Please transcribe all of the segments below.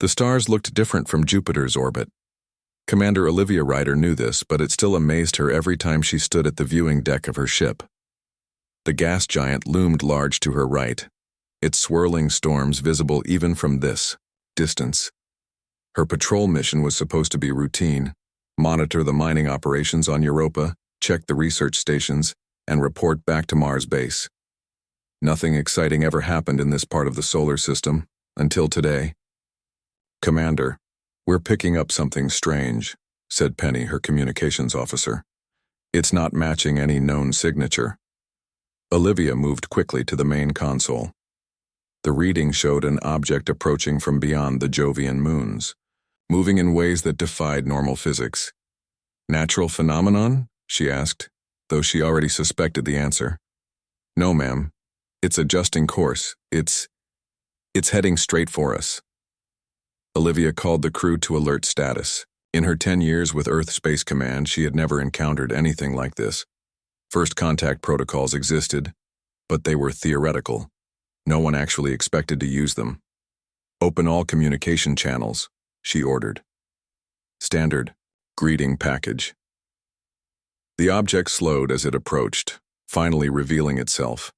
The stars looked different from Jupiter's orbit. Commander Olivia Ryder knew this, but it still amazed her every time she stood at the viewing deck of her ship. The gas giant loomed large to her right, its swirling storms visible even from this distance. Her patrol mission was supposed to be routine: monitor the mining operations on Europa, check the research stations, and report back to Mars base. Nothing exciting ever happened in this part of the solar system, until today. "Commander, we're picking up something strange," said Penny, her communications officer. "It's not matching any known signature." Olivia moved quickly to the main console. The reading showed an object approaching from beyond the Jovian moons, moving in ways that defied normal physics. "Natural phenomenon?" she asked, though she already suspected the answer. "No, ma'am. It's adjusting course. It's heading straight for us." Olivia called the crew to alert status. In her 10 years with Earth Space Command, she had never encountered anything like this. First contact protocols existed, but they were theoretical. No one actually expected to use them. "Open all communication channels," she ordered. Standard greeting package. The object slowed as it approached, finally revealing itself.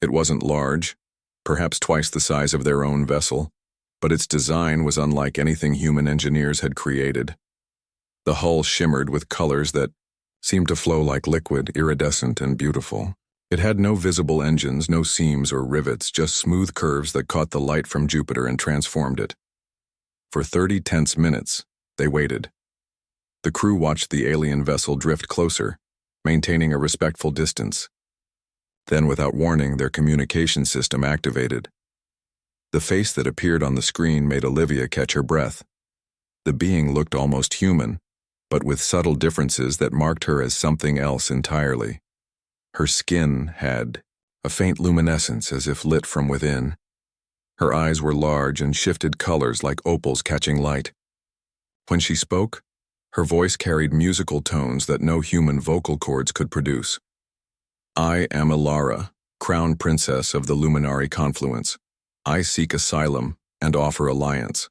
It wasn't large, perhaps twice the size of their own vessel, but its design was unlike anything human engineers had created. The hull shimmered with colors that seemed to flow like liquid, iridescent and beautiful. It had no visible engines, no seams or rivets, just smooth curves that caught the light from Jupiter and transformed it. For 30 tense minutes, they waited. The crew watched the alien vessel drift closer, maintaining a respectful distance. Then, without warning, their communication system activated. The face that appeared on the screen made Olivia catch her breath. The being looked almost human, but with subtle differences that marked her as something else entirely. Her skin had a faint luminescence as if lit from within. Her eyes were large and shifted colors like opals catching light. When she spoke, her voice carried musical tones that no human vocal cords could produce. "I am Ilara, Crown Princess of the Luminary Confluence. I seek asylum and offer alliance."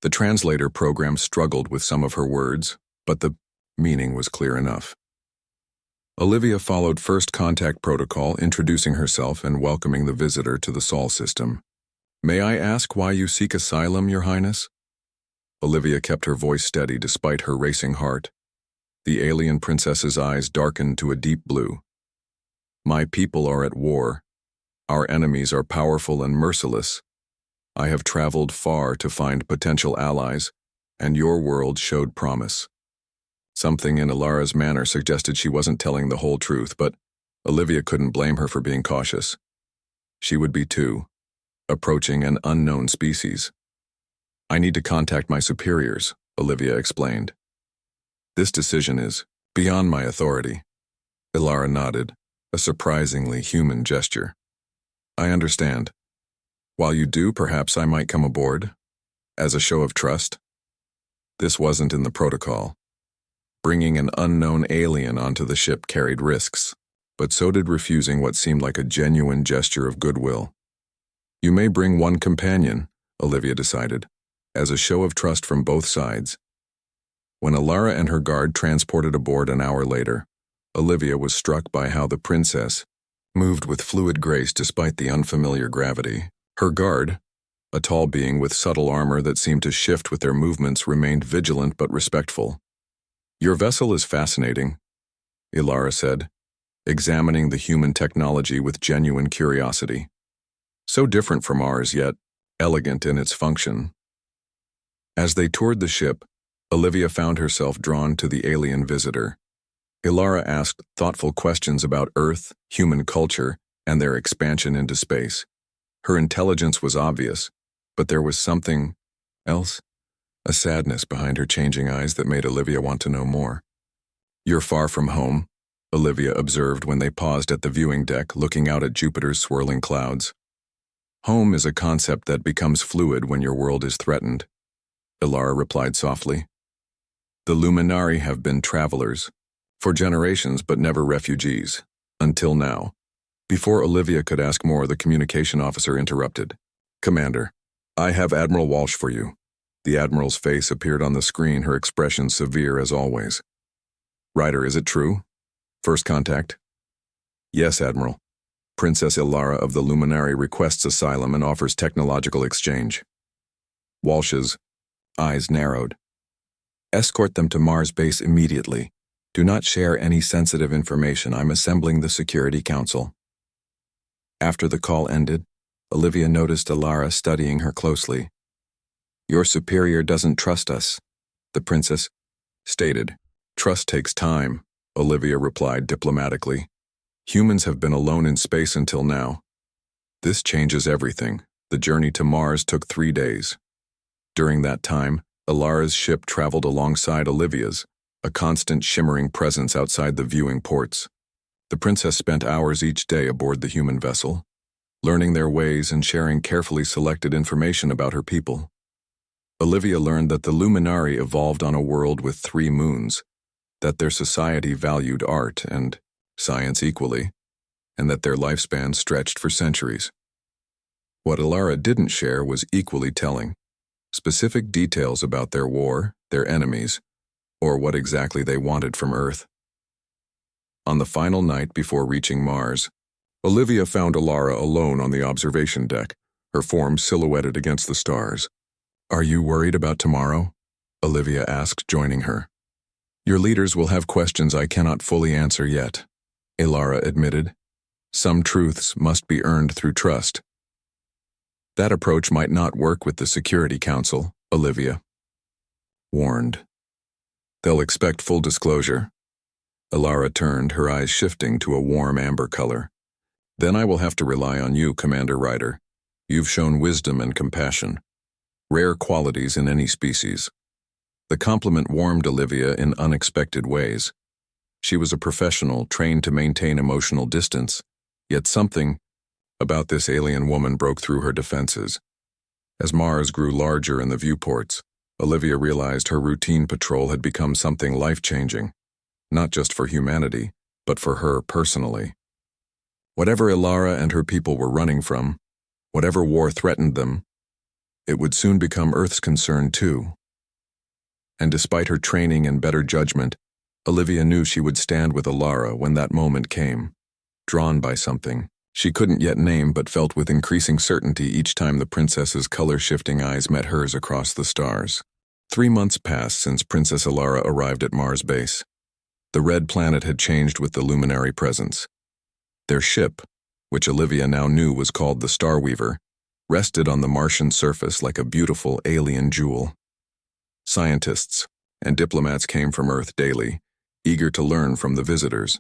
The translator program struggled with some of her words, but the meaning was clear enough. Olivia followed first contact protocol, introducing herself and welcoming the visitor to the Sol system. "May I ask why you seek asylum, Your Highness?" Olivia kept her voice steady despite her racing heart. The alien princess's eyes darkened to a deep blue. "My people are at war. Our enemies are powerful and merciless. I have traveled far to find potential allies, and your world showed promise." Something in Ilara's manner suggested she wasn't telling the whole truth, but Olivia couldn't blame her for being cautious. She would be too, approaching an unknown species. "I need to contact my superiors," Olivia explained. "This decision is beyond my authority." Ilara nodded, a surprisingly human gesture. "I understand. While you do, perhaps I might come aboard, as a show of trust." This wasn't in the protocol. Bringing an unknown alien onto the ship carried risks, but so did refusing what seemed like a genuine gesture of goodwill. "You may bring one companion," Olivia decided, as a show of trust from both sides. When Ilara and her guard transported aboard an hour later, Olivia was struck by how the princess moved with fluid grace despite the unfamiliar gravity. Her guard, a tall being with subtle armor that seemed to shift with their movements, remained vigilant but respectful. "Your vessel is fascinating," Ilara said, examining the human technology with genuine curiosity. "So different from ours, yet elegant in its function." As they toured the ship, Olivia found herself drawn to the alien visitor. Ilara asked thoughtful questions about Earth, human culture, and their expansion into space. Her intelligence was obvious, but there was something else, a sadness behind her changing eyes that made Olivia want to know more. "You're far from home," Olivia observed when they paused at the viewing deck, looking out at Jupiter's swirling clouds. "Home is a concept that becomes fluid when your world is threatened," Ilara replied softly. "The Luminari have been travelers for generations, but never refugees, until now." Before Olivia could ask more, the communication officer interrupted. "Commander, I have Admiral Walsh for you. The Admiral's face appeared on the screen, her expression severe as always. Ryder, is it true? First contact? Yes, Admiral. Princess Ilara of the Luminary requests asylum and offers technological exchange. Walsh's eyes narrowed. Escort them to Mars base immediately. Do not share any sensitive information. I'm assembling the Security Council. After the call ended, Olivia noticed Ilara studying her closely. Your superior doesn't trust us, the princess stated. Trust takes time, Olivia replied diplomatically. Humans have been alone in space until now. This changes everything. The journey to Mars took 3 days. During that time, Ilara's ship traveled alongside Olivia's, a constant shimmering presence outside the viewing ports. The princess spent hours each day aboard the human vessel, learning their ways and sharing carefully selected information about her people. Olivia learned that the Luminari evolved on a world with 3 moons, that their society valued art and science equally, and that their lifespan stretched for centuries. What Ilara didn't share was equally telling. Specific details about their war, their enemies, or what exactly they wanted from Earth. On the final night before reaching Mars, Olivia found Ilara alone on the observation deck, her form silhouetted against the stars. Are you worried about tomorrow? Olivia asked, joining her. Your leaders will have questions I cannot fully answer yet, Ilara admitted. Some truths must be earned through trust. That approach might not work with the Security Council, Olivia warned. They'll expect full disclosure. Ilara turned, her eyes shifting to a warm amber color. Then I will have to rely on you, Commander Ryder. You've shown wisdom and compassion, rare qualities in any species. The compliment warmed Olivia in unexpected ways. She was a professional trained to maintain emotional distance, yet something about this alien woman broke through her defenses. As Mars grew larger in the viewports, Olivia realized her routine patrol had become something life-changing, not just for humanity, but for her personally. Whatever Ilara and her people were running from, whatever war threatened them, it would soon become Earth's concern too. And despite her training and better judgment, Olivia knew she would stand with Ilara when that moment came, drawn by something she couldn't yet name but felt with increasing certainty each time the princess's color-shifting eyes met hers across the stars. 3 months passed since Princess Ilara arrived at Mars base. The red planet had changed with the Luminary presence. Their ship, which Olivia now knew was called the Starweaver, rested on the Martian surface like a beautiful alien jewel. Scientists and diplomats came from Earth daily, eager to learn from the visitors.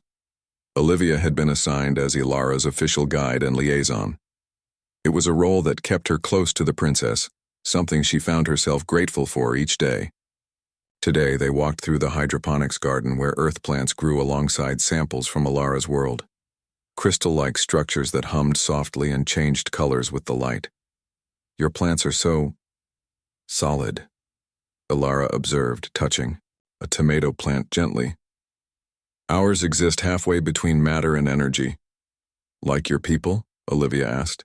Olivia had been assigned as Ilara's official guide and liaison. It was a role that kept her close to the princess, something she found herself grateful for each day. Today they walked through the hydroponics garden where earth plants grew alongside samples from Ilara's world. Crystal-like structures that hummed softly and changed colors with the light. Your plants are so solid, Ilara observed, touching a tomato plant gently. Ours exist halfway between matter and energy. Like your people? Olivia asked.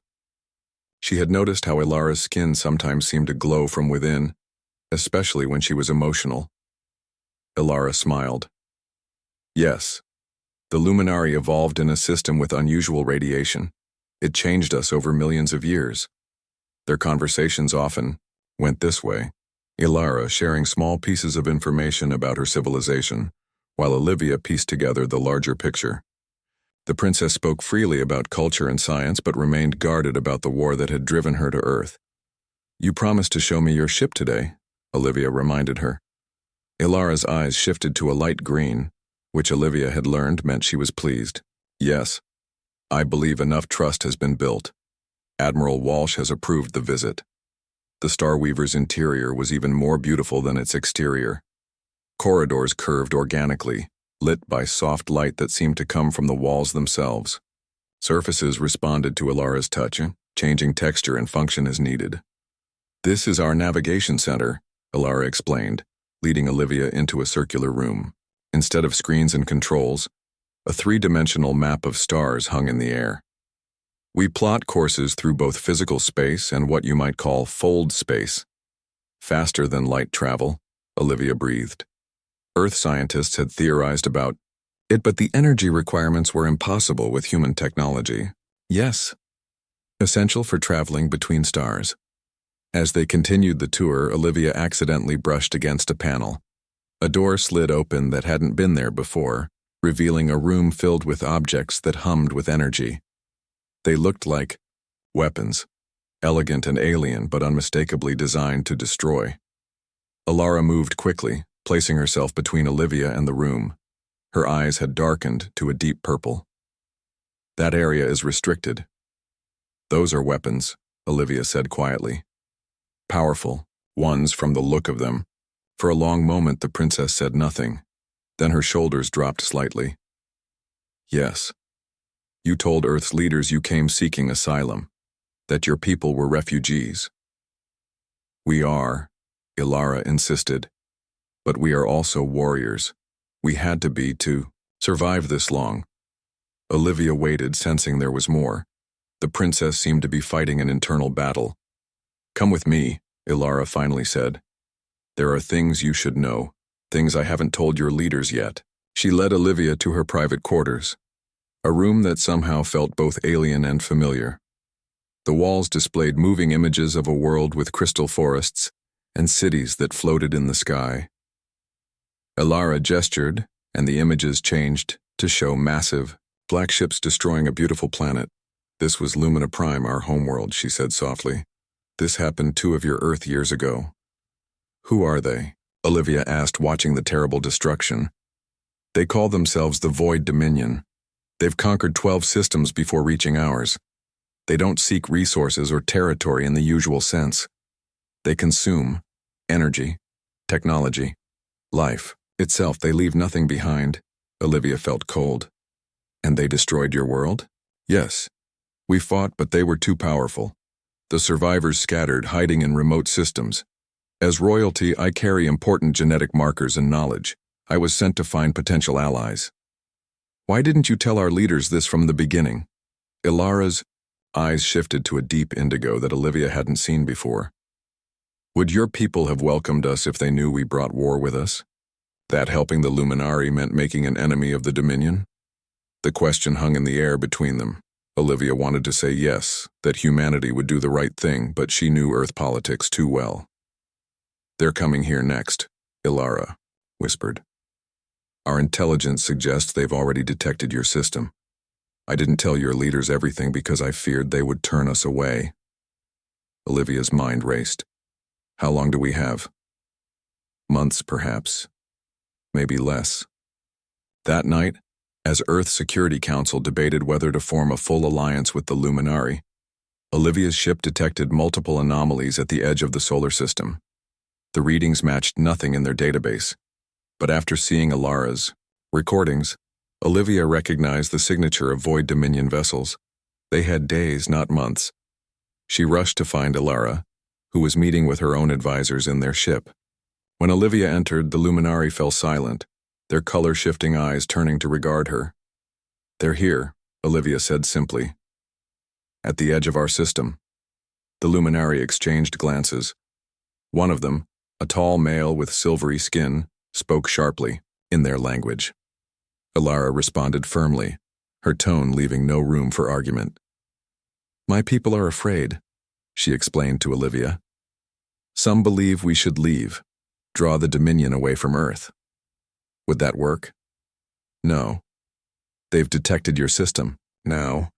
She had noticed how Ilara's skin sometimes seemed to glow from within, especially when she was emotional. Ilara smiled. Yes. The Luminari evolved in a system with unusual radiation. It changed us over millions of years. Their conversations often went this way, Ilara sharing small pieces of information about her civilization, while Olivia pieced together the larger picture. The princess spoke freely about culture and science but remained guarded about the war that had driven her to Earth. You promised to show me your ship today, Olivia reminded her. Ilara's eyes shifted to a light green, which Olivia had learned meant she was pleased. Yes, I believe enough trust has been built. Admiral Walsh has approved the visit. The Starweaver's interior was even more beautiful than its exterior. Corridors curved organically, lit by soft light that seemed to come from the walls themselves. Surfaces responded to Ilara's touch, changing texture and function as needed. This is our navigation center, Ilara explained, leading Olivia into a circular room. Instead of screens and controls, a 3-dimensional map of stars hung in the air. We plot courses through both physical space and what you might call fold space. Faster than light travel, Olivia breathed. Earth scientists had theorized about it, but the energy requirements were impossible with human technology. Yes, essential for traveling between stars. As they continued the tour, Olivia accidentally brushed against a panel. A door slid open that hadn't been there before, revealing a room filled with objects that hummed with energy. They looked like weapons, elegant and alien but unmistakably designed to destroy. Alara moved quickly, placing herself between Olivia and the room. Her eyes had darkened to a deep purple. That area is restricted. Those are weapons, Olivia said quietly. Powerful ones from the look of them. For a long moment the princess said nothing. Then her shoulders dropped slightly. Yes. You told Earth's leaders you came seeking asylum, that your people were refugees. We are, Alara insisted. But we are also warriors. We had to be to survive this long. Olivia waited, sensing there was more. The princess seemed to be fighting an internal battle. Come with me, Alara finally said. There are things you should know, things I haven't told your leaders yet. She led Olivia to her private quarters, a room that somehow felt both alien and familiar. The walls displayed moving images of a world with crystal forests and cities that floated in the sky. Alara gestured, and the images changed to show massive, black ships destroying a beautiful planet. This was Lumina Prime, our homeworld, she said softly. This happened 2 of your Earth years ago. Who are they? Olivia asked, watching the terrible destruction. They call themselves the Void Dominion. They've conquered 12 systems before reaching ours. They don't seek resources or territory in the usual sense. They consume energy, technology, life itself. They leave nothing behind. Olivia felt cold. And they destroyed your world? Yes. We fought, but they were too powerful. The survivors scattered, hiding in remote systems. As royalty, I carry important genetic markers and knowledge. I was sent to find potential allies. Why didn't you tell our leaders this from the beginning? Ilara's eyes shifted to a deep indigo that Olivia hadn't seen before. Would your people have welcomed us if they knew we brought war with us? That helping the Luminari meant making an enemy of the Dominion? The question hung in the air between them. Olivia wanted to say yes, that humanity would do the right thing, but she knew Earth politics too well. They're coming here next, Ilara whispered. Our intelligence suggests they've already detected your system. I didn't tell your leaders everything because I feared they would turn us away. Olivia's mind raced. How long do we have? Months, perhaps. Maybe less. That night, as Earth Security Council debated whether to form a full alliance with the Luminari, Olivia's ship detected multiple anomalies at the edge of the solar system. The readings matched nothing in their database, but after seeing Ilara's recordings, Olivia recognized the signature of Void Dominion vessels. They had days, not months. She rushed to find Ilara, who was meeting with her own advisors in their ship. When Olivia entered, the Luminari fell silent, their color-shifting eyes turning to regard her. They're here, Olivia said simply. At the edge of our system. The Luminari exchanged glances. One of them, a tall male with silvery skin, spoke sharply, in their language. Ilara responded firmly, her tone leaving no room for argument. My people are afraid, she explained to Olivia. Some believe we should leave, draw the Dominion away from Earth. Would that work? No. They've detected your system. Now,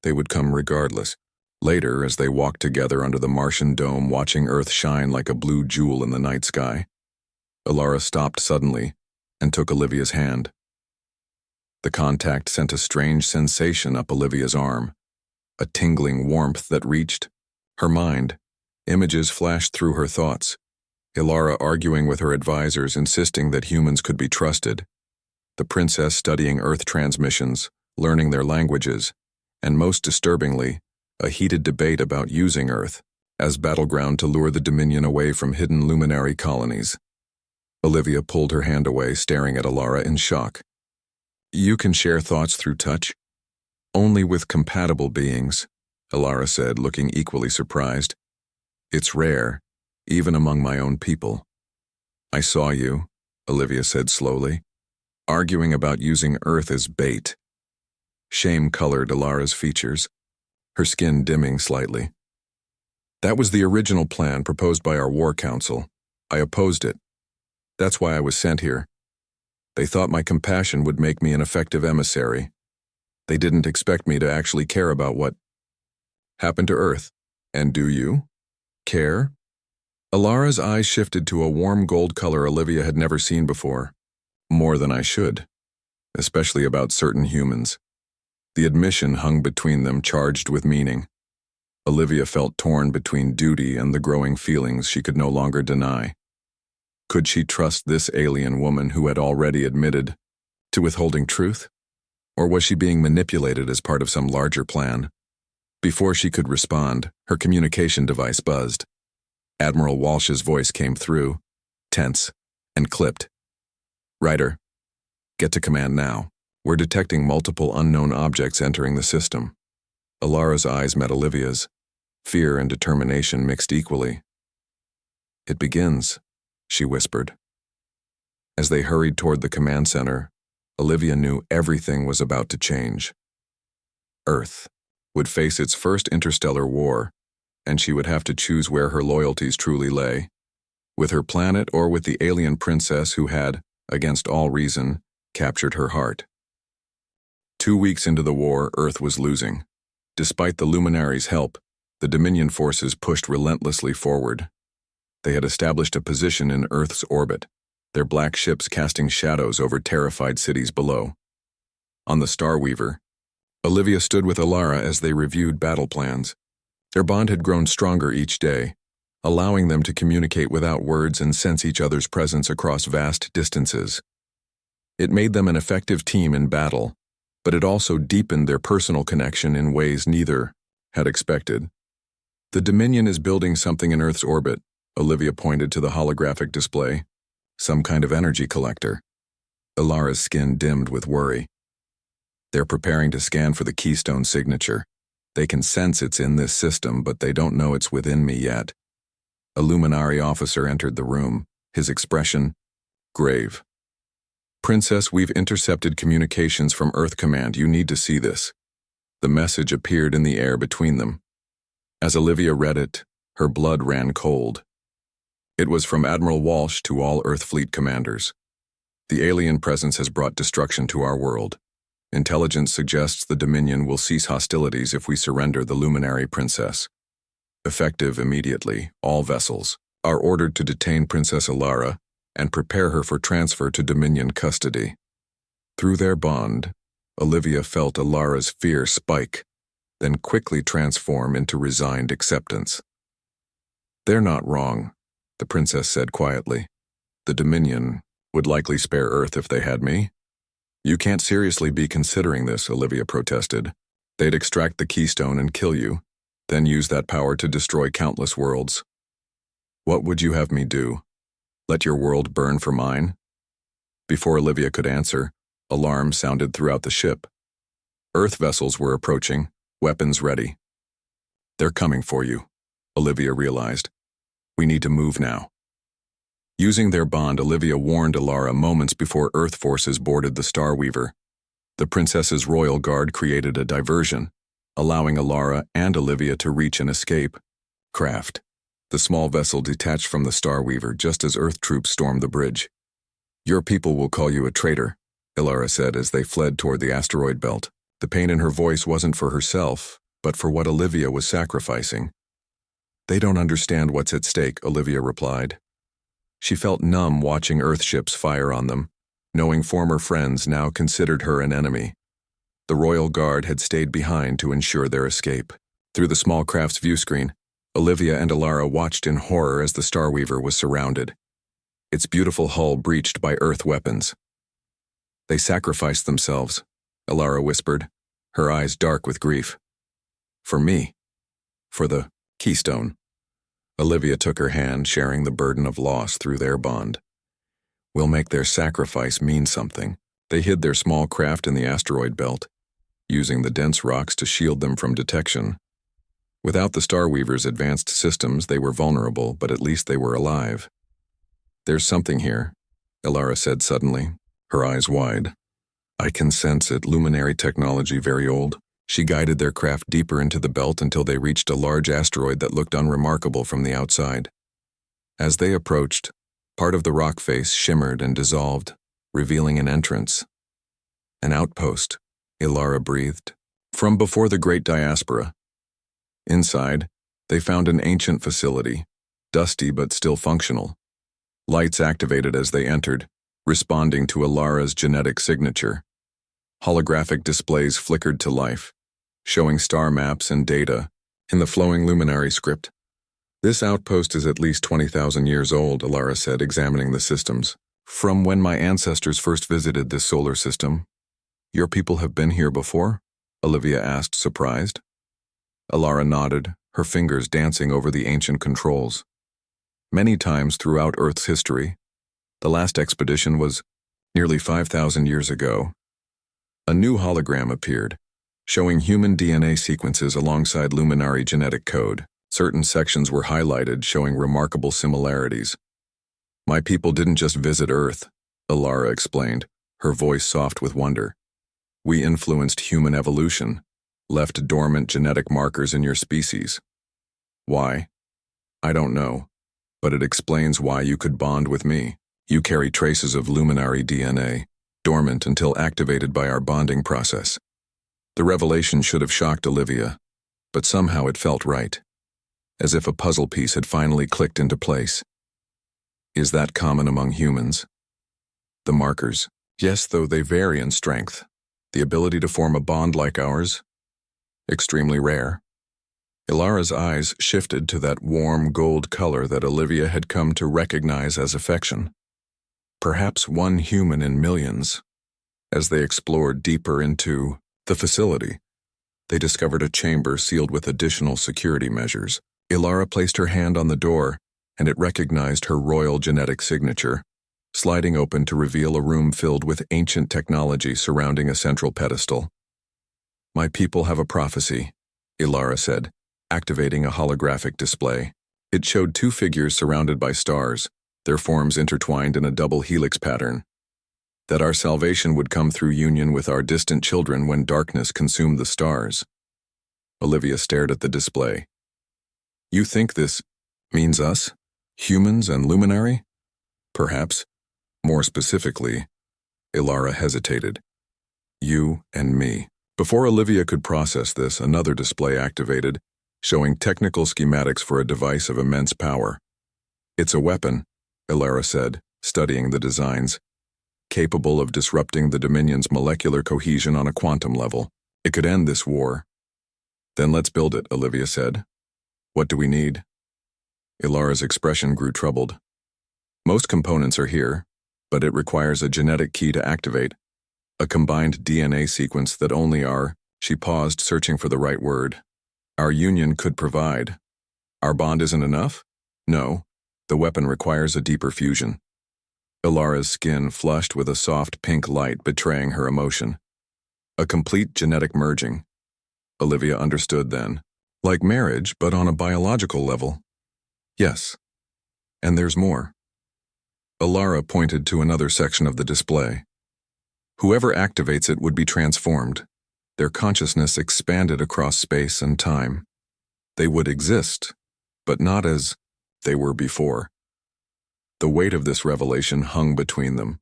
they would come regardless. Later, as they walked together under the Martian dome, watching Earth shine like a blue jewel in the night sky, Ilara stopped suddenly and took Olivia's hand. The contact sent a strange sensation up Olivia's arm, a tingling warmth that reached her mind. Images flashed through her thoughts. Ilara arguing with her advisors, insisting that humans could be trusted. The princess studying Earth transmissions, learning their languages, and most disturbingly, a heated debate about using Earth as battleground to lure the Dominion away from hidden luminary colonies. Olivia pulled her hand away, staring at Ilara in shock. You can share thoughts through touch? Only with compatible beings, Alara said, looking equally surprised. It's rare, even among my own people. I saw you, Olivia said slowly, arguing about using Earth as bait. Shame colored Alara's features, her skin dimming slightly. That was the original plan proposed by our war council. I opposed it. That's why I was sent here. They thought my compassion would make me an effective emissary. They didn't expect me to actually care about what happened to Earth. And do you care? Alara's eyes shifted to a warm gold color Olivia had never seen before. More than I should, especially about certain humans. The admission hung between them, charged with meaning. Olivia felt torn between duty and the growing feelings she could no longer deny. Could she trust this alien woman who had already admitted to withholding truth? Or was she being manipulated as part of some larger plan? Before she could respond, her communication device buzzed. Admiral Walsh's voice came through, tense and clipped. Ryder, get to command now. We're detecting multiple unknown objects entering the system. Alara's eyes met Olivia's. Fear and determination mixed equally. It begins, she whispered. As they hurried toward the command center, Olivia knew everything was about to change. Earth would face its first interstellar war, and she would have to choose where her loyalties truly lay, with her planet or with the alien princess who had, against all reason, captured her heart. 2 weeks into the war, Earth was losing. Despite the Luminaries' help, the Dominion forces pushed relentlessly forward. They had established a position in Earth's orbit, their black ships casting shadows over terrified cities below. On the Starweaver, Olivia stood with Alara as they reviewed battle plans. Their bond had grown stronger each day, allowing them to communicate without words and sense each other's presence across vast distances. It made them an effective team in battle, but it also deepened their personal connection in ways neither had expected. The Dominion is building something in Earth's orbit, Olivia pointed to the holographic display. Some kind of energy collector. Alara's skin dimmed with worry. They're preparing to scan for the keystone signature. They can sense it's in this system, but they don't know it's within me yet. A Luminari officer entered the room, his expression grave. Princess, we've intercepted communications from Earth Command. You need to see this. The message appeared in the air between them. As Olivia read it, her blood ran cold. It was from Admiral Walsh to all Earth Fleet commanders. The alien presence has brought destruction to our world. Intelligence suggests the Dominion will cease hostilities if we surrender the Luminary Princess. Effective immediately, all vessels are ordered to detain Princess Alara and prepare her for transfer to Dominion custody. Through their bond, Olivia felt Alara's fear spike, then quickly transform into resigned acceptance. They're not wrong, the princess said quietly. The Dominion would likely spare Earth if they had me. You can't seriously be considering this, Olivia protested. They'd extract the keystone and kill you, then use that power to destroy countless worlds. What would you have me do? Let your world burn for mine? Before Olivia could answer, alarms sounded throughout the ship. Earth vessels were approaching, weapons ready. They're coming for you, Olivia realized. We need to move now. Using their bond, Olivia warned Alara moments before Earth forces boarded the Starweaver. The princess's royal guard created a diversion, allowing Alara and Olivia to reach an escape craft. The small vessel detached from the Starweaver just as Earth troops stormed the bridge. Your people will call you a traitor, Alara said as they fled toward the asteroid belt. The pain in her voice wasn't for herself, but for what Olivia was sacrificing. They don't understand what's at stake, Olivia replied. She felt numb watching Earth ships fire on them, knowing former friends now considered her an enemy. The Royal Guard had stayed behind to ensure their escape. Through the small craft's viewscreen, Olivia and Alara watched in horror as the Starweaver was surrounded, its beautiful hull breached by Earth weapons. They sacrificed themselves, Alara whispered, her eyes dark with grief. For me. For the keystone. Olivia took her hand, sharing the burden of loss through their bond. We'll make their sacrifice mean something. They hid their small craft in the asteroid belt, using the dense rocks to shield them from detection. Without the Starweaver's advanced systems, they were vulnerable, but at least they were alive. "There's something here," Ilara said suddenly, her eyes wide. "I can sense it, luminary technology very old." She guided their craft deeper into the belt until they reached a large asteroid that looked unremarkable from the outside. As they approached, part of the rock face shimmered and dissolved, revealing an entrance. "An outpost," Ilara breathed, "from before the Great Diaspora." Inside, they found an ancient facility, dusty but still functional. Lights activated as they entered, responding to Ilara's genetic signature. Holographic displays flickered to life, showing star maps and data in the flowing luminary script. "This outpost is at least 20,000 years old," Ilara said, examining the systems. "From when my ancestors first visited this solar system." "Your people have been here before?" Olivia asked, surprised. Ilara nodded, her fingers dancing over the ancient controls. "Many times throughout Earth's history. The last expedition was nearly 5,000 years ago." A new hologram appeared, showing human DNA sequences alongside luminary genetic code. Certain sections were highlighted, showing remarkable similarities. "My people didn't just visit Earth," Ilara explained, her voice soft with wonder. "We influenced human evolution, left dormant genetic markers in your species." "Why?" "I don't know, but it explains why you could bond with me. You carry traces of luminary DNA, dormant until activated by our bonding process." The revelation should have shocked Olivia, but somehow it felt right, as if a puzzle piece had finally clicked into place. "Is that common among humans?" "The markers, yes, though they vary in strength. The ability to form a bond like ours? Extremely rare." Ilara's eyes shifted to that warm gold color that Olivia had come to recognize as affection. Perhaps one human in millions. As they explored deeper into the facility, they discovered a chamber sealed with additional security measures. Ilara placed her hand on the door, and it recognized her royal genetic signature, sliding open to reveal a room filled with ancient technology surrounding a central pedestal. "My people have a prophecy," Ilara said, activating a holographic display. It showed two figures surrounded by stars, their forms intertwined in a double helix pattern. "That our salvation would come through union with our distant children when darkness consumed the stars." Olivia stared at the display. "You think this means us? Humans and luminary?" "Perhaps. More specifically," Ilara hesitated, "you and me." Before Olivia could process this, another display activated, showing technical schematics for a device of immense power. "It's a weapon," Ilara said, studying the designs, "capable of disrupting the Dominion's molecular cohesion on a quantum level. It could end this war." "Then let's build it," Olivia said. "What do we need?" Ilara's expression grew troubled. "Most components are here, but it requires a genetic key to activate. A combined DNA sequence that only our—" She paused, searching for the right word. "Our union could provide. Our bond isn't enough? No. The weapon requires a deeper fusion." Ilara's skin flushed with a soft pink light betraying her emotion. "A complete genetic merging." Olivia understood then. "Like marriage, but on a biological level." "Yes. And there's more." Ilara pointed to another section of the display. "Whoever activates it would be transformed. Their consciousness expanded across space and time. They would exist, but not as they were before." The weight of this revelation hung between them.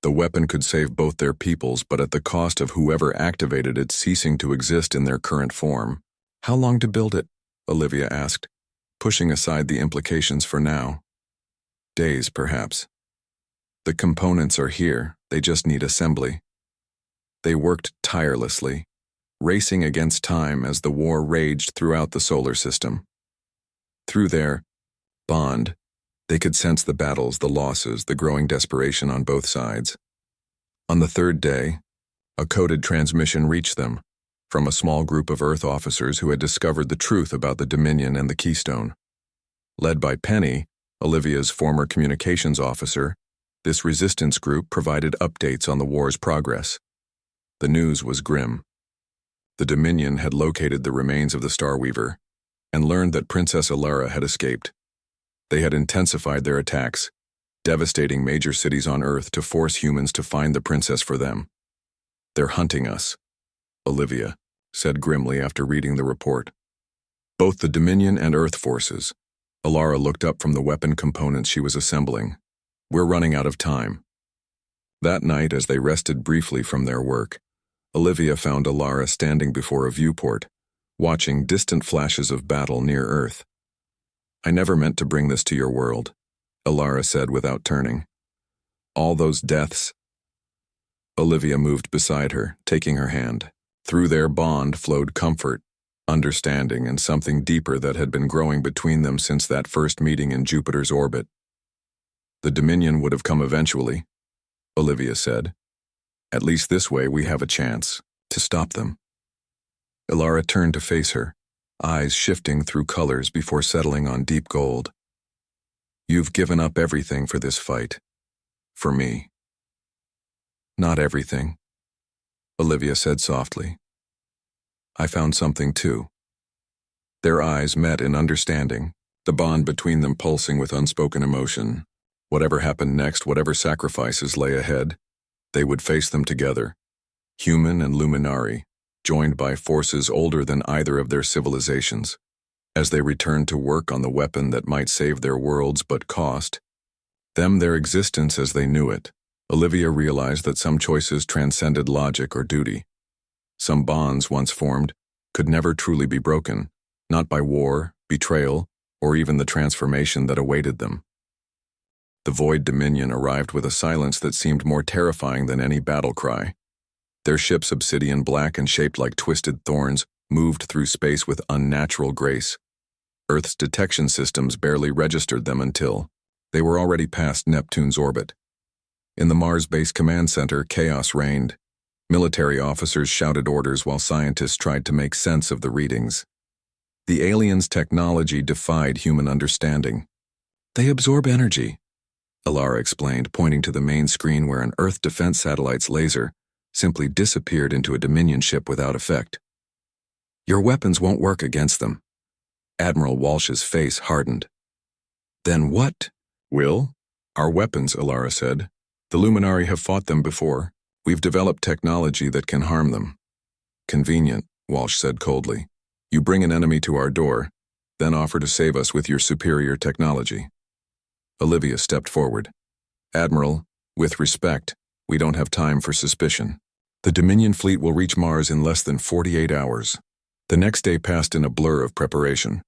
The weapon could save both their peoples, but at the cost of whoever activated it ceasing to exist in their current form. "How long to build it?" Olivia asked, pushing aside the implications for now. "Days, perhaps. The components are here, they just need assembly." They worked tirelessly, racing against time as the war raged throughout the solar system. Through their bond, they could sense the battles, the losses, the growing desperation on both sides. On the third day, a coded transmission reached them from a small group of Earth officers who had discovered the truth about the Dominion and the Keystone. Led by Penny, Olivia's former communications officer, this resistance group provided updates on the war's progress. The news was grim. The Dominion had located the remains of the Starweaver, and learned that Princess Alara had escaped. They had intensified their attacks, devastating major cities on Earth to force humans to find the princess for them. "They're hunting us," Olivia said grimly after reading the report. "Both the Dominion and Earth forces." Alara looked up from the weapon components she was assembling. "We're running out of time." That night, as they rested briefly from their work, Olivia found Alara standing before a viewport, watching distant flashes of battle near Earth. "I never meant to bring this to your world," Alara said without turning. "All those deaths." Olivia moved beside her, taking her hand. Through their bond flowed comfort, understanding, and something deeper that had been growing between them since that first meeting in Jupiter's orbit. "The Dominion would have come eventually," Olivia said. "At least this way we have a chance to stop them." Alara turned to face her, eyes shifting through colors before settling on deep gold. "You've given up everything for this fight. For me." "Not everything," Olivia said softly. "I found something too." Their eyes met in understanding, the bond between them pulsing with unspoken emotion. Whatever happened next, whatever sacrifices lay ahead, they would face them together, human and Luminari, joined by forces older than either of their civilizations. As they returned to work on the weapon that might save their worlds but cost them their existence as they knew it, Olivia realized that some choices transcended logic or duty. Some bonds once formed could never truly be broken, not by war, betrayal, or even the transformation that awaited them. The Void Dominion arrived with a silence that seemed more terrifying than any battle cry. Their ships, obsidian black and shaped like twisted thorns, moved through space with unnatural grace. Earth's detection systems barely registered them until they were already past Neptune's orbit. In the Mars Base Command Center, chaos reigned. Military officers shouted orders while scientists tried to make sense of the readings. The aliens' technology defied human understanding. "They absorb energy," Alara explained, pointing to the main screen where an Earth defense satellite's laser simply disappeared into a Dominion ship without effect. "Your weapons won't work against them." Admiral Walsh's face hardened. "Then what will?" "Our weapons," Alara said. "The Luminari have fought them before. We've developed technology that can harm them." "Convenient," Walsh said coldly. "You bring an enemy to our door, then offer to save us with your superior technology." Olivia stepped forward. "Admiral, with respect, we don't have time for suspicion. The Dominion fleet will reach Mars in less than 48 hours. The next day passed in a blur of preparation.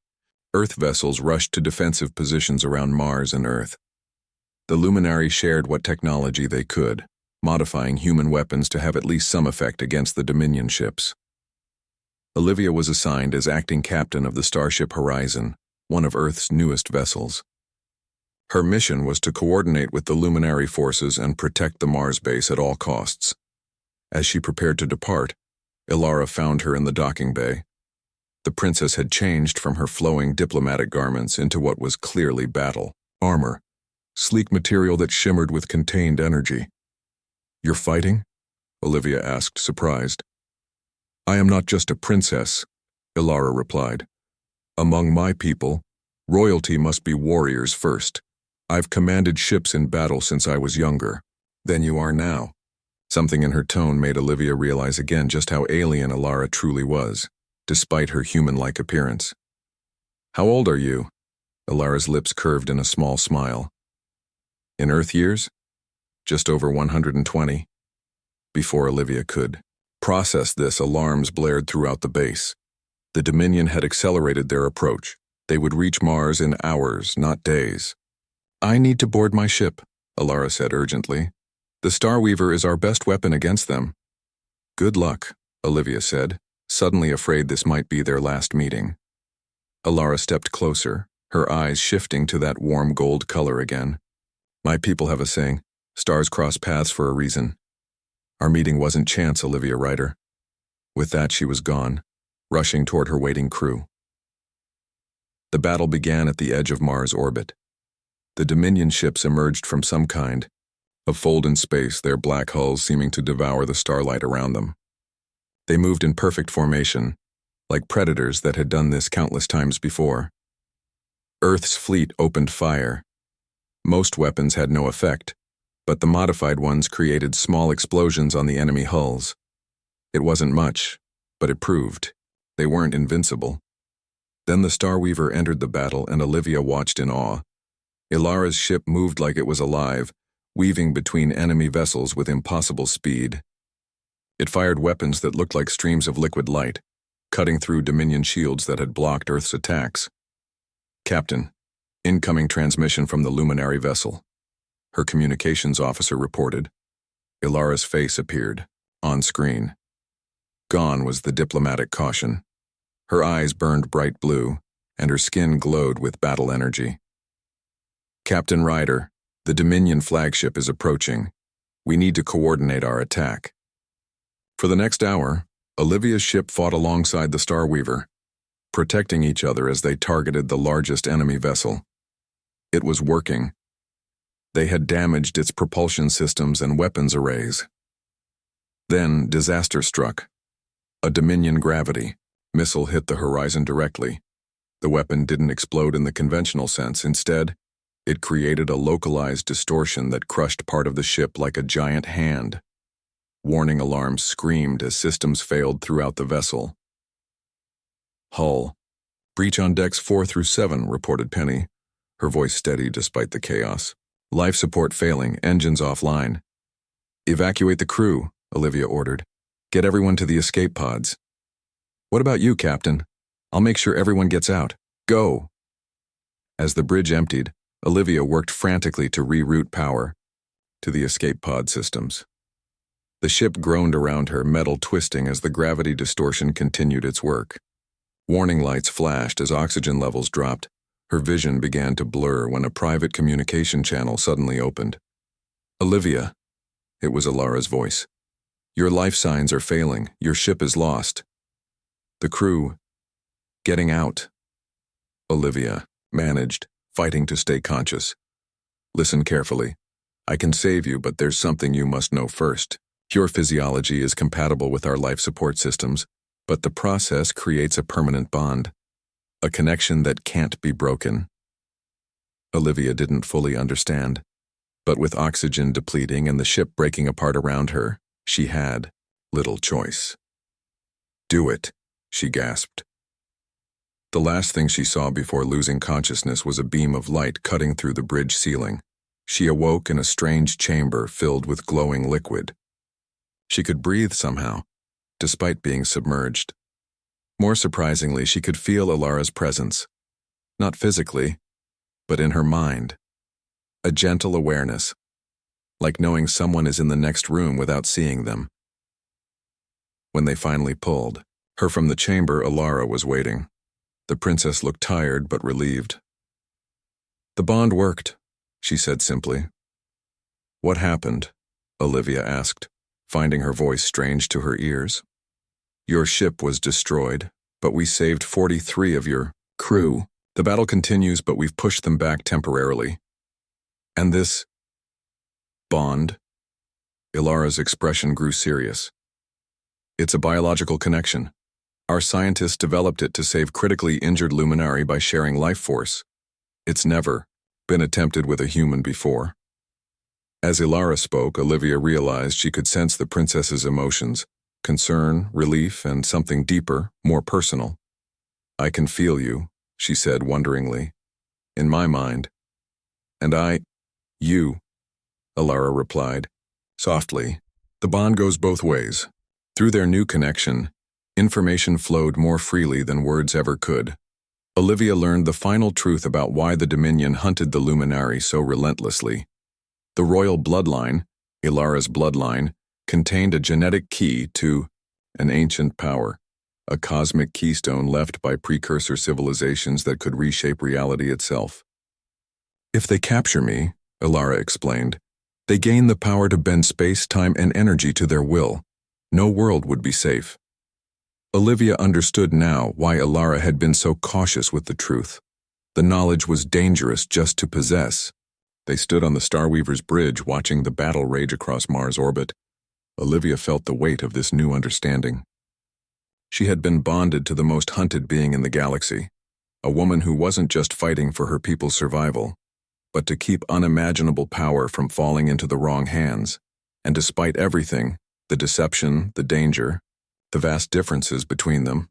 Earth vessels rushed to defensive positions around Mars and Earth. The Luminari shared what technology they could, modifying human weapons to have at least some effect against the Dominion ships. Olivia was assigned as acting captain of the Starship Horizon, one of Earth's newest vessels. Her mission was to coordinate with the Luminari forces and protect the Mars base at all costs. As she prepared to depart, Alara found her in the docking bay. The princess had changed from her flowing diplomatic garments into what was clearly battle armor, sleek material that shimmered with contained energy. "You're fighting?" Olivia asked, surprised. "I am not just a princess," Alara replied. "Among my people, royalty must be warriors first. I've commanded ships in battle since I was younger. Then you are now." Something in her tone made Olivia realize again just how alien Alara truly was, despite her human-like appearance. "How old are you?" Alara's lips curved in a small smile. "In Earth years?" "Just over 120. Before Olivia could process this, alarms blared throughout the base. The Dominion had accelerated their approach. They would reach Mars in hours, not days. "I need to board my ship," Alara said urgently. "The Starweaver is our best weapon against them." "Good luck," Olivia said, suddenly afraid this might be their last meeting. Alara stepped closer, her eyes shifting to that warm gold color again. "My people have a saying, stars cross paths for a reason. Our meeting wasn't chance, Olivia Ryder." With that, she was gone, rushing toward her waiting crew. The battle began at the edge of Mars' orbit. The Dominion ships emerged from some kind of fold in space, their black hulls seeming to devour the starlight around them. They moved in perfect formation, like predators that had done this countless times before. Earth's fleet opened fire. Most weapons had no effect, but the modified ones created small explosions on the enemy hulls. It wasn't much, but it proved they weren't invincible. Then the Starweaver entered the battle and Olivia watched in awe. Ilara's ship moved like it was alive, weaving between enemy vessels with impossible speed. It fired weapons that looked like streams of liquid light, cutting through Dominion shields that had blocked Earth's attacks. "Captain, incoming transmission from the luminary vessel," her communications officer reported. Ilara's face appeared, on screen. Gone was the diplomatic caution. Her eyes burned bright blue, and her skin glowed with battle energy. "Captain Ryder, the Dominion flagship is approaching. We need to coordinate our attack." For the next hour, Olivia's ship fought alongside the Starweaver, protecting each other as they targeted the largest enemy vessel. It was working. They had damaged its propulsion systems and weapons arrays. Then disaster struck. A Dominion gravity missile hit the horizon directly. The weapon didn't explode in the conventional sense. Instead, it created a localized distortion that crushed part of the ship like a giant hand. Warning alarms screamed as systems failed throughout the vessel. "Hull. Breach on decks 4 through 7, reported Penny, her voice steady despite the chaos. "Life support failing, engines offline." "Evacuate the crew," Olivia ordered. "Get everyone to the escape pods." "What about you, Captain? I'll make sure everyone gets out. Go!" As the bridge emptied, Olivia worked frantically to reroute power to the escape pod systems. The ship groaned around her, metal twisting as the gravity distortion continued its work. Warning lights flashed as oxygen levels dropped. Her vision began to blur when a private communication channel suddenly opened. "Olivia," it was Ilara's voice. "Your life signs are failing. Your ship is lost. The crew, getting out." Olivia managed, fighting to stay conscious. "Listen carefully. I can save you, but there's something you must know first. Your physiology is compatible with our life support systems, but the process creates a permanent bond, a connection that can't be broken." Olivia didn't fully understand, but with oxygen depleting and the ship breaking apart around her, she had little choice. "Do it," she gasped. The last thing she saw before losing consciousness was a beam of light cutting through the bridge ceiling. She awoke in a strange chamber filled with glowing liquid. She could breathe somehow, despite being submerged. More surprisingly, she could feel Ilara's presence. Not physically, but in her mind. A gentle awareness, like knowing someone is in the next room without seeing them. When they finally pulled her from the chamber, Ilara was waiting. The princess looked tired but relieved. "The bond worked," she said simply. "What happened?" Olivia asked, finding her voice strange to her ears. "Your ship was destroyed, but we saved 43 of your crew. The battle continues, but we've pushed them back temporarily." "And this bond?" Ilara's expression grew serious. "It's a biological connection. Our scientists developed it to save critically injured luminari by sharing life force. It's never been attempted with a human before." As Ilara spoke, Olivia realized she could sense the princess's emotions, concern, relief, and something deeper, more personal. "I can feel you," she said wonderingly. "In my mind." "And you," Ilara replied, softly. "The bond goes both ways." Through their new connection, information flowed more freely than words ever could. Olivia learned the final truth about why the Dominion hunted the luminari so relentlessly. The royal bloodline, Ilara's bloodline, contained a genetic key to an ancient power, a cosmic keystone left by precursor civilizations that could reshape reality itself. "If they capture me," Ilara explained, "they gain the power to bend space, time, and energy to their will. No world would be safe." Olivia understood now why Ilara had been so cautious with the truth. The knowledge was dangerous just to possess. They stood on the Starweaver's bridge watching the battle rage across Mars' orbit. Olivia felt the weight of this new understanding. She had been bonded to the most hunted being in the galaxy, a woman who wasn't just fighting for her people's survival, but to keep unimaginable power from falling into the wrong hands. And despite everything, the deception, the danger, the vast differences between them,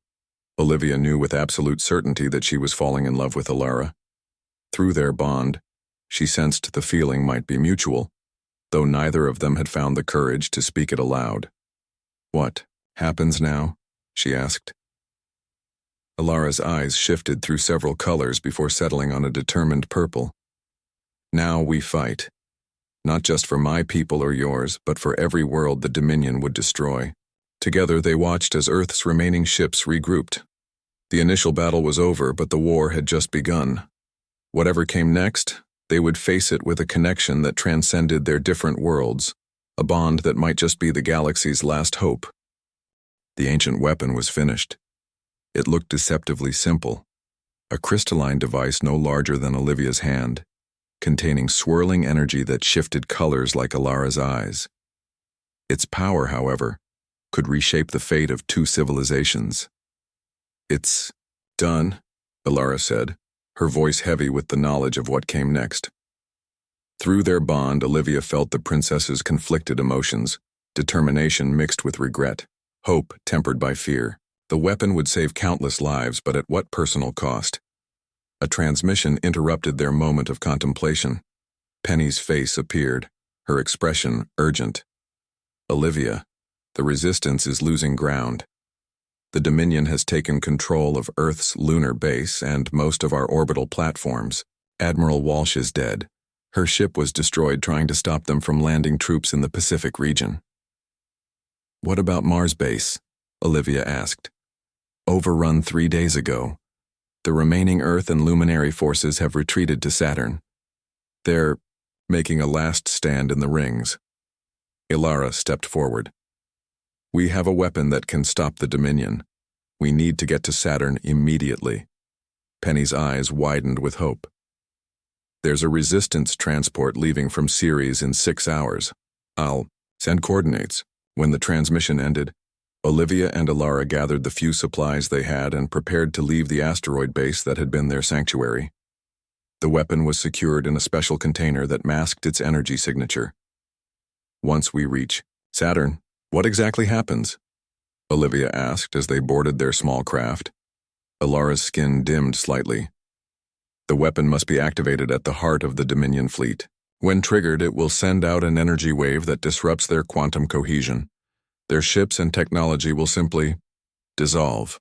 Olivia knew with absolute certainty that she was falling in love with Alara. Through their bond, she sensed the feeling might be mutual, though neither of them had found the courage to speak it aloud. "What happens now?" she asked. Alara's eyes shifted through several colors before settling on a determined purple. "Now we fight. Not just for my people or yours, but for every world the Dominion would destroy." Together they watched as Earth's remaining ships regrouped. The initial battle was over, but the war had just begun. Whatever came next, they would face it with a connection that transcended their different worlds, a bond that might just be the galaxy's last hope. The ancient weapon was finished. It looked deceptively simple, a crystalline device no larger than Olivia's hand, containing swirling energy that shifted colors like Alara's eyes. Its power, however, could reshape the fate of two civilizations. "It's done," Alara said, her voice heavy with the knowledge of what came next. Through their bond, Olivia felt the princess's conflicted emotions, determination mixed with regret, hope tempered by fear. The weapon would save countless lives, but at what personal cost? A transmission interrupted their moment of contemplation. Penny's face appeared, her expression urgent. "Olivia, the Resistance is losing ground. The Dominion has taken control of Earth's lunar base and most of our orbital platforms. Admiral Walsh is dead. Her ship was destroyed trying to stop them from landing troops in the Pacific region." "What about Mars base?" Olivia asked. "Overrun 3 days ago. The remaining Earth and Luminary forces have retreated to Saturn. They're making a last stand in the rings." Alara stepped forward. "We have a weapon that can stop the Dominion. We need to get to Saturn immediately." Penny's eyes widened with hope. "There's a Resistance transport leaving from Ceres in 6 hours. I'll send coordinates." When the transmission ended, Olivia and Alara gathered the few supplies they had and prepared to leave the asteroid base that had been their sanctuary. The weapon was secured in a special container that masked its energy signature. "Once we reach Saturn, what exactly happens?" Olivia asked as they boarded their small craft. Alara's skin dimmed slightly. "The weapon must be activated at the heart of the Dominion fleet. When triggered, it will send out an energy wave that disrupts their quantum cohesion. Their ships and technology will simply dissolve."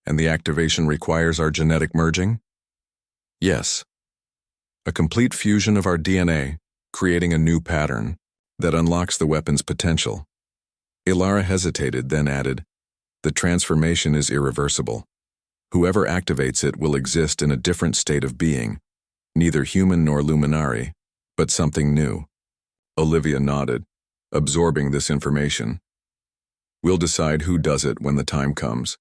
"And the activation requires our genetic merging?" "Yes. A complete fusion of our DNA, creating a new pattern that unlocks the weapon's potential." Alara hesitated, then added, "The transformation is irreversible. Whoever activates it will exist in a different state of being, neither human nor luminary, but something new." Olivia nodded, absorbing this information. "We'll decide who does it when the time comes."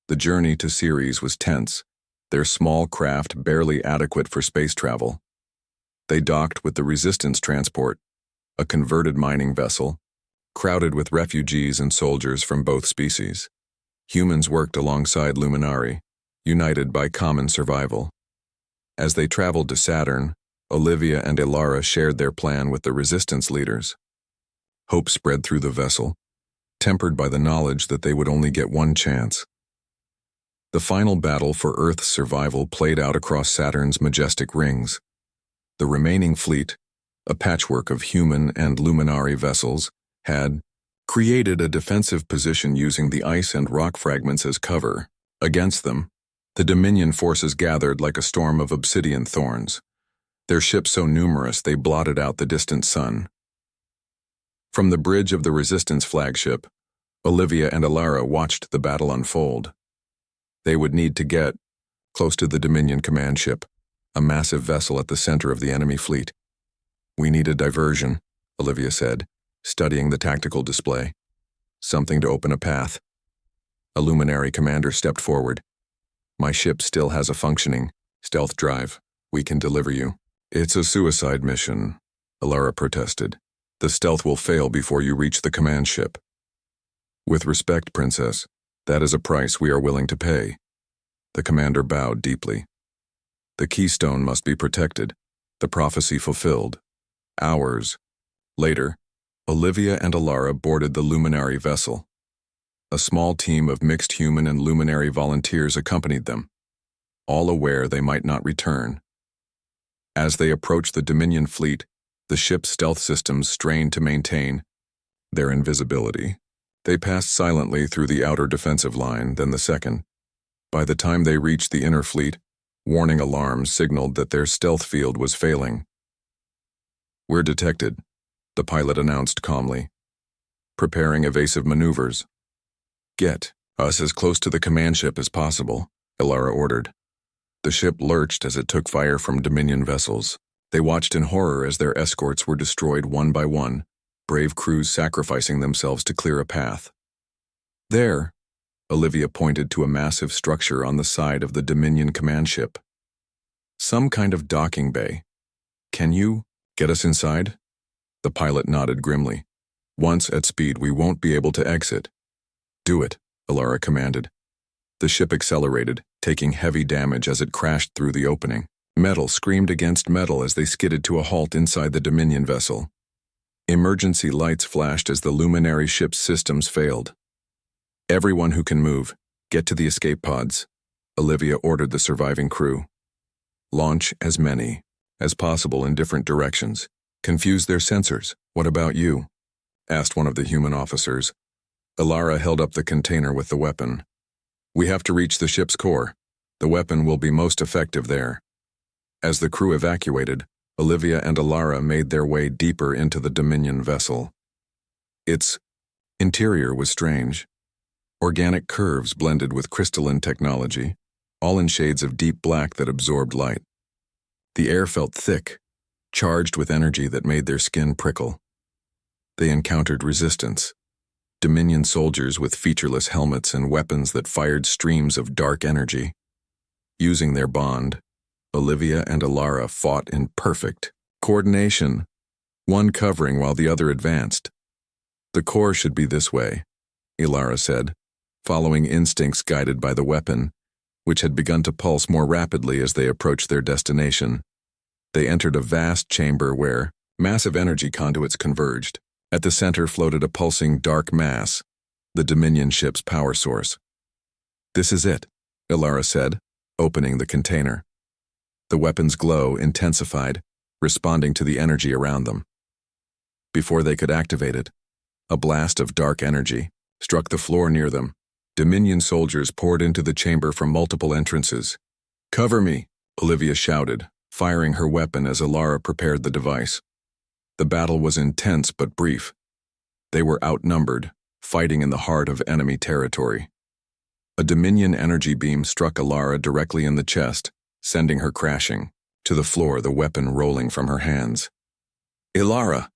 The journey to Ceres was tense, their small craft barely adequate for space travel. They docked with the Resistance transport, a converted mining vessel, crowded with refugees and soldiers from both species. Humans worked alongside Luminari, united by common survival. As they traveled to Saturn, Olivia and Alara shared their plan with the Resistance leaders. Hope spread through the vessel, tempered by the knowledge that they would only get one chance. The final battle for Earth's survival played out across Saturn's majestic rings. The remaining fleet, a patchwork of human and Luminari vessels, had created a defensive position using the ice and rock fragments as cover. Against them, the Dominion forces gathered like a storm of obsidian thorns, their ships so numerous they blotted out the distant sun. From the bridge of the Resistance flagship, Olivia and Alara watched the battle unfold. They would need to get close to the Dominion command ship, a massive vessel at the center of the enemy fleet. "We need a diversion," Olivia said, studying the tactical display. "Something to open a path." A Luminary commander stepped forward. "My ship still has a functioning stealth drive. We can deliver you." "It's a suicide mission," Alara protested. "The stealth will fail before you reach the command ship." "With respect, Princess, That is a price we are willing to pay. The commander bowed deeply. The keystone must be protected, the prophecy fulfilled. Hours later, Olivia and Alara boarded the Luminary vessel. A small team of mixed human and Luminary volunteers accompanied them, all aware they might not return. As they approached the Dominion fleet, the ship's stealth systems strained to maintain their invisibility. They passed silently through the outer defensive line, then the second. By the time they reached the inner fleet, warning alarms signaled that their stealth field was failing. "We're detected," the pilot announced calmly. "Preparing evasive maneuvers." "Get us as close to the command ship as possible," Alara ordered. The ship lurched as it took fire from Dominion vessels. They watched in horror as their escorts were destroyed one by one, brave crews sacrificing themselves to clear a path. "There," Olivia pointed to a massive structure on the side of the Dominion command ship. "Some kind of docking bay. Can you get us inside?" The pilot nodded grimly. "Once at speed, we won't be able to exit." "Do it," Alara commanded. The ship accelerated, taking heavy damage as it crashed through the opening. Metal screamed against metal as they skidded to a halt inside the Dominion vessel. Emergency lights flashed as the Luminary ship's systems failed. "Everyone who can move, get to the escape pods," Olivia ordered the surviving crew. "Launch as many as possible in different directions. Confuse their sensors." "What about you?" asked one of the human officers. Alara held up the container with the weapon. "We have to reach the ship's core. The weapon will be most effective there." As the crew evacuated, Olivia and Alara made their way deeper into the Dominion vessel. Its interior was strange. Organic curves blended with crystalline technology, all in shades of deep black that absorbed light. The air felt thick, charged with energy that made their skin prickle. They encountered resistance. Dominion soldiers with featureless helmets and weapons that fired streams of dark energy. Using their bond, Olivia and Alara fought in perfect coordination, one covering while the other advanced. "The core should be this way," Alara said, following instincts guided by the weapon, which had begun to pulse more rapidly as they approached their destination. They entered a vast chamber where massive energy conduits converged. At the center floated a pulsing dark mass, the Dominion ship's power source. "This is it," Alara said, opening the container. The weapon's glow intensified, responding to the energy around them. Before they could activate it, a blast of dark energy struck the floor near them. Dominion soldiers poured into the chamber from multiple entrances. "Cover me," Olivia shouted, firing her weapon as Alara prepared the device. The battle was intense but brief. They were outnumbered, fighting in the heart of enemy territory. A Dominion energy beam struck Alara directly in the chest, sending her crashing to the floor, the weapon rolling from her hands. "Alara!"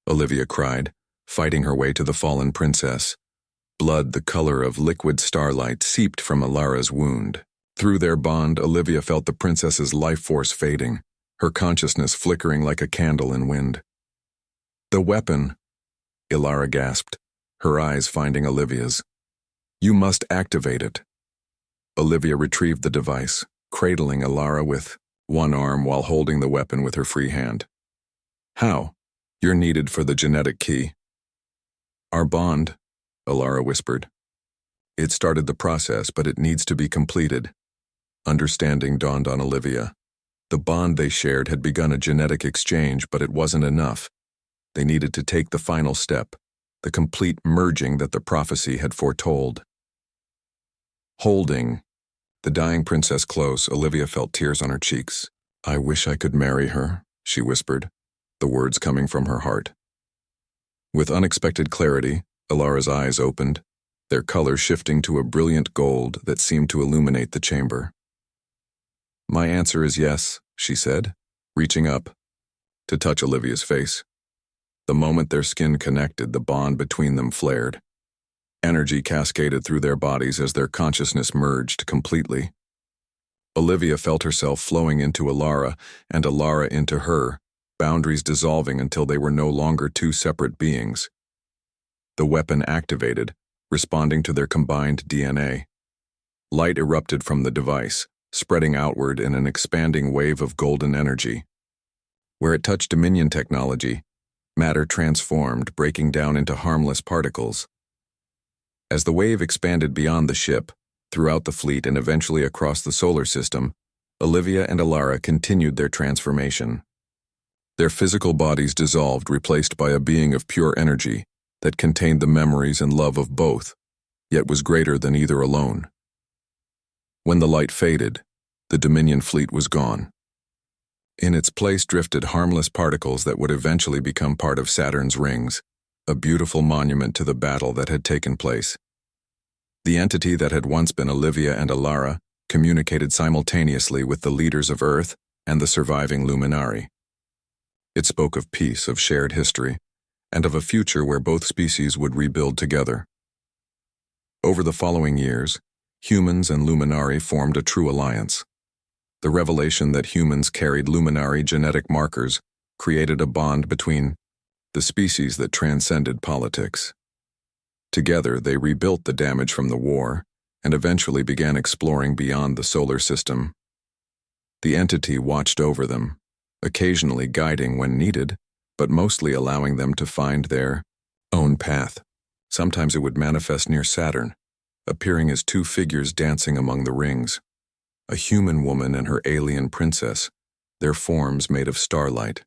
Olivia cried, fighting her way to the fallen princess. Blood the color of liquid starlight seeped from Alara's wound. Through their bond, Olivia felt the princess's life force fading, her consciousness flickering like a candle in wind. "The weapon," Alara gasped, her eyes finding Olivia's. "You must activate it." Olivia retrieved the device, cradling Alara with one arm while holding the weapon with her free hand. "How?" "You're needed for the genetic key." "Our bond," Alara whispered. "It started the process, but it needs to be completed." Understanding dawned on Olivia. The bond they shared had begun a genetic exchange, but it wasn't enough. They needed to take the final step, the complete merging that the prophecy had foretold. Holding the dying princess close, Olivia felt tears on her cheeks. "I wish I could marry her," she whispered, the words coming from her heart. With unexpected clarity, Alara's eyes opened, their color shifting to a brilliant gold that seemed to illuminate the chamber. "My answer is yes," she said, reaching up to touch Olivia's face. The moment their skin connected, the bond between them flared. Energy cascaded through their bodies as their consciousness merged completely. Olivia felt herself flowing into Alara and Alara into her, boundaries dissolving until they were no longer two separate beings. The weapon activated, responding to their combined DNA. Light erupted from the device, spreading outward in an expanding wave of golden energy. Where it touched Dominion technology, matter transformed, breaking down into harmless particles. As the wave expanded beyond the ship, throughout the fleet and eventually across the solar system, Olivia and Alara continued their transformation. Their physical bodies dissolved, replaced by a being of pure energy that contained the memories and love of both, yet was greater than either alone. When the light faded, the Dominion fleet was gone. In its place drifted harmless particles that would eventually become part of Saturn's rings, a beautiful monument to the battle that had taken place. The entity that had once been Olivia and Alara communicated simultaneously with the leaders of Earth and the surviving Luminari. It spoke of peace, of shared history, and of a future where both species would rebuild together. Over the following years, humans and Luminari formed a true alliance. The revelation that humans carried Luminari genetic markers created a bond between the species that transcended politics. Together, they rebuilt the damage from the war and eventually began exploring beyond the solar system. The entity watched over them, occasionally guiding when needed, but mostly allowing them to find their own path. Sometimes it would manifest near Saturn, appearing as two figures dancing among the rings. A human woman and her alien princess, their forms made of starlight.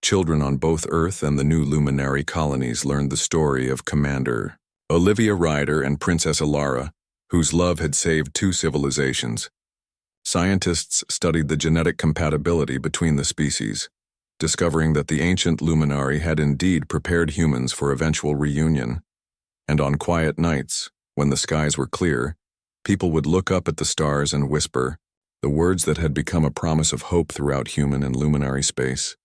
Children on both Earth and the new Luminary colonies learned the story of Commander Olivia Ryder and Princess Alara, whose love had saved two civilizations. Scientists studied the genetic compatibility between the species, discovering that the ancient Luminari had indeed prepared humans for eventual reunion. And on quiet nights, when the skies were clear, people would look up at the stars and whisper the words that had become a promise of hope throughout human and Luminari space.